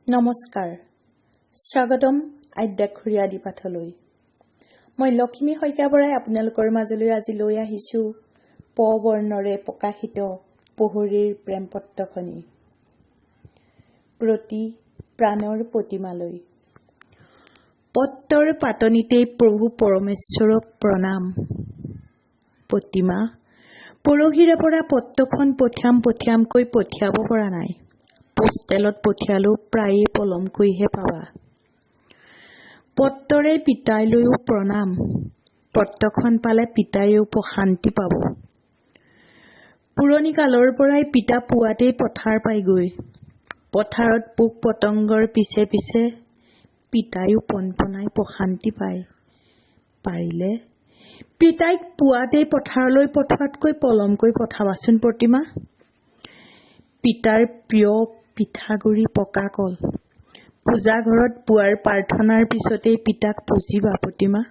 নমস্কাৰ স্বাগতম আদ্যাক্ষৰী আদি পাঠলৈ মই লক্ষ্মী শইকীয়া বৰাই আপোনালোকৰ মাজলৈ আজি লৈ আহিছো প বৰ্ণৰে প্ৰকাশিত পহৰীৰ প্ৰেম পত্ৰখনি প্ৰতি প্ৰাণৰ প্ৰতিমালৈ পত্ৰৰ পাতনিতেই প্ৰভু পৰমেশ্বৰক প্ৰণাম প্ৰতিমা পৰহিৰে পৰা পত্ৰখন পঠিয়ামকৈ পঠিয়াব পৰা নাই পোষ্টেলত পঠিয়ালো প্ৰায়ে পলমকৈহে পাবা পত্ৰৰে পিতাইলৈও প্ৰণাম পত্ৰখন পালে পিতাইও শান্তি পাব পুৰণি কালৰ পৰাই পিতা পুৱাতেই পথাৰ পাইগৈ পথাৰত পোক পতংগৰ পিছে পিছে পিতাইও পনপনাই শান্তি পায় পাৰিলে পিতাইক পুৱাতেই পথাৰলৈ পঠোৱাতকৈ পলমকৈ পঠাবাচোন প্ৰতিমা পিতাৰ প্ৰিয় পিঠাগুৰি পকা কল পূজা ঘৰত পুৱাৰ প্ৰাৰ্থনাৰ পিছতেই পিতাক পুজিবা প্ৰতিমা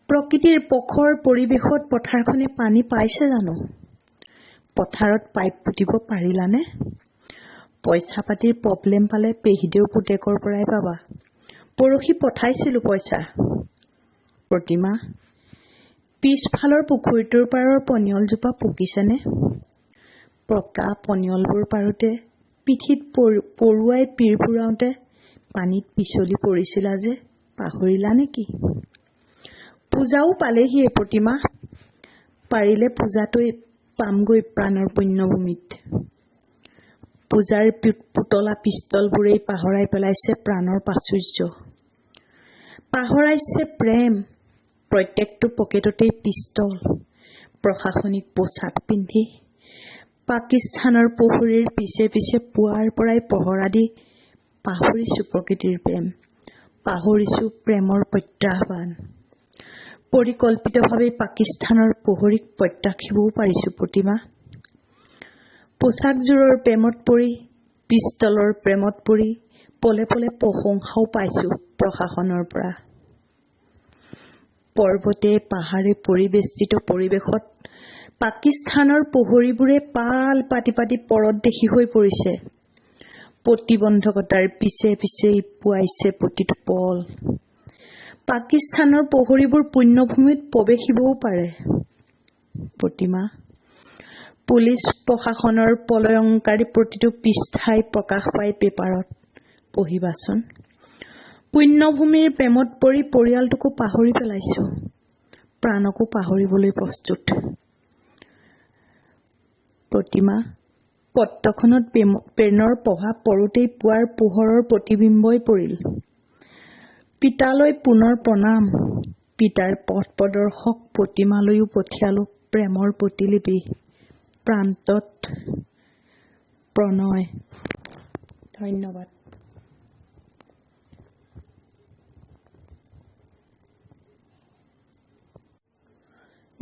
প্ৰকৃতিৰ পখৰ পৰিৱেশত পথাৰখনে পানী পাইছে জানো পথাৰত পাইপ পুতিব পাৰিলানে পইচা পাতিৰ প্ৰব্লেম পালে পেহিদেউ পুতেকৰ পৰাই পাবা পৰহি পঠাইছিলো পইচা প্ৰতিমা পিছফালৰ পুখুৰীটোৰ পাৰৰ পনিয়লজোপা পকিছেনে প্ৰকা পনিয়লবোৰ পাৰোতে পিঠিত পৰুৱাই পীৰ ফুৰাওঁতে পানীত পিছলি পৰিছিলা যে পাহৰিলা নেকি পূজাও পালেহি প্ৰতিমা পাৰিলে পূজাটোৱে পামগৈ প্ৰাণৰ পুণ্যভূমিত পূজাৰ পুতলা পিষ্টলবোৰেই পাহৰাই পেলাইছে প্ৰাণৰ প্ৰাচুৰ্য পাহৰাইছে প্ৰেম প্ৰত্যেকটো পকেটতেই পিষ্টল প্ৰশাসনিক পোছাক পিন্ধি পাকিস্তানৰ পহৰীৰ পিছে পিছে পুৱাৰ পৰাই পহৰা দি পাহৰিছো প্ৰকৃতিৰ প্ৰেম পাহৰিছো প্ৰেমৰ প্ৰত্যাহ্বান পৰিকল্পিতভাৱে পাকিস্তানৰ পহৰীক প্ৰত্যাখিবও পাৰিছো প্ৰতিমা পোছাকযোৰৰ প্ৰেমত পৰি পিষ্টলৰ প্ৰেমত পৰি পলে পলে প্ৰশংসাও পাইছো প্ৰশাসনৰ পৰা পৰ্বতে পাহাৰে পৰিবেষ্টিত পৰিৱেশত পাকিস্তানৰ পহৰীবোৰে পাল পাতি পাতি পৰত দেখি হৈ পৰিছে প্ৰতিবন্ধকতাৰ পিছে পিছেই পুৱাইছে প্ৰতিটো পল পাকিস্তানৰ পহৰীবোৰ পুণ্যভূমিত প্ৰৱেশিবও পাৰে প্ৰতিমা পুলিচ প্ৰশাসনৰ প্ৰলয়ংকাৰী প্ৰতিটো পৃষ্ঠাই প্ৰকাশ পায় পেপাৰত পঢ়িবাচোন পুণ্যভূমিৰ প্ৰেমত পৰি পৰিয়ালটোকো পাহৰি পেলাইছো প্ৰাণকো পাহৰিবলৈ প্ৰস্তুত প্ৰতিমা পত্ৰখনত প্ৰেমৰ প্ৰভাৱ পৰোতেই পুৱাৰ পোহৰৰ প্ৰতিবিম্বই পৰিল পিতালৈ পুনৰ প্ৰণাম পিতাৰ পথ প্ৰদৰ্শক প্ৰতিমালৈও পঠিয়ালো প্ৰেমৰ প্ৰতিলিপি প্ৰান্তত প্ৰণয় ধন্যবাদ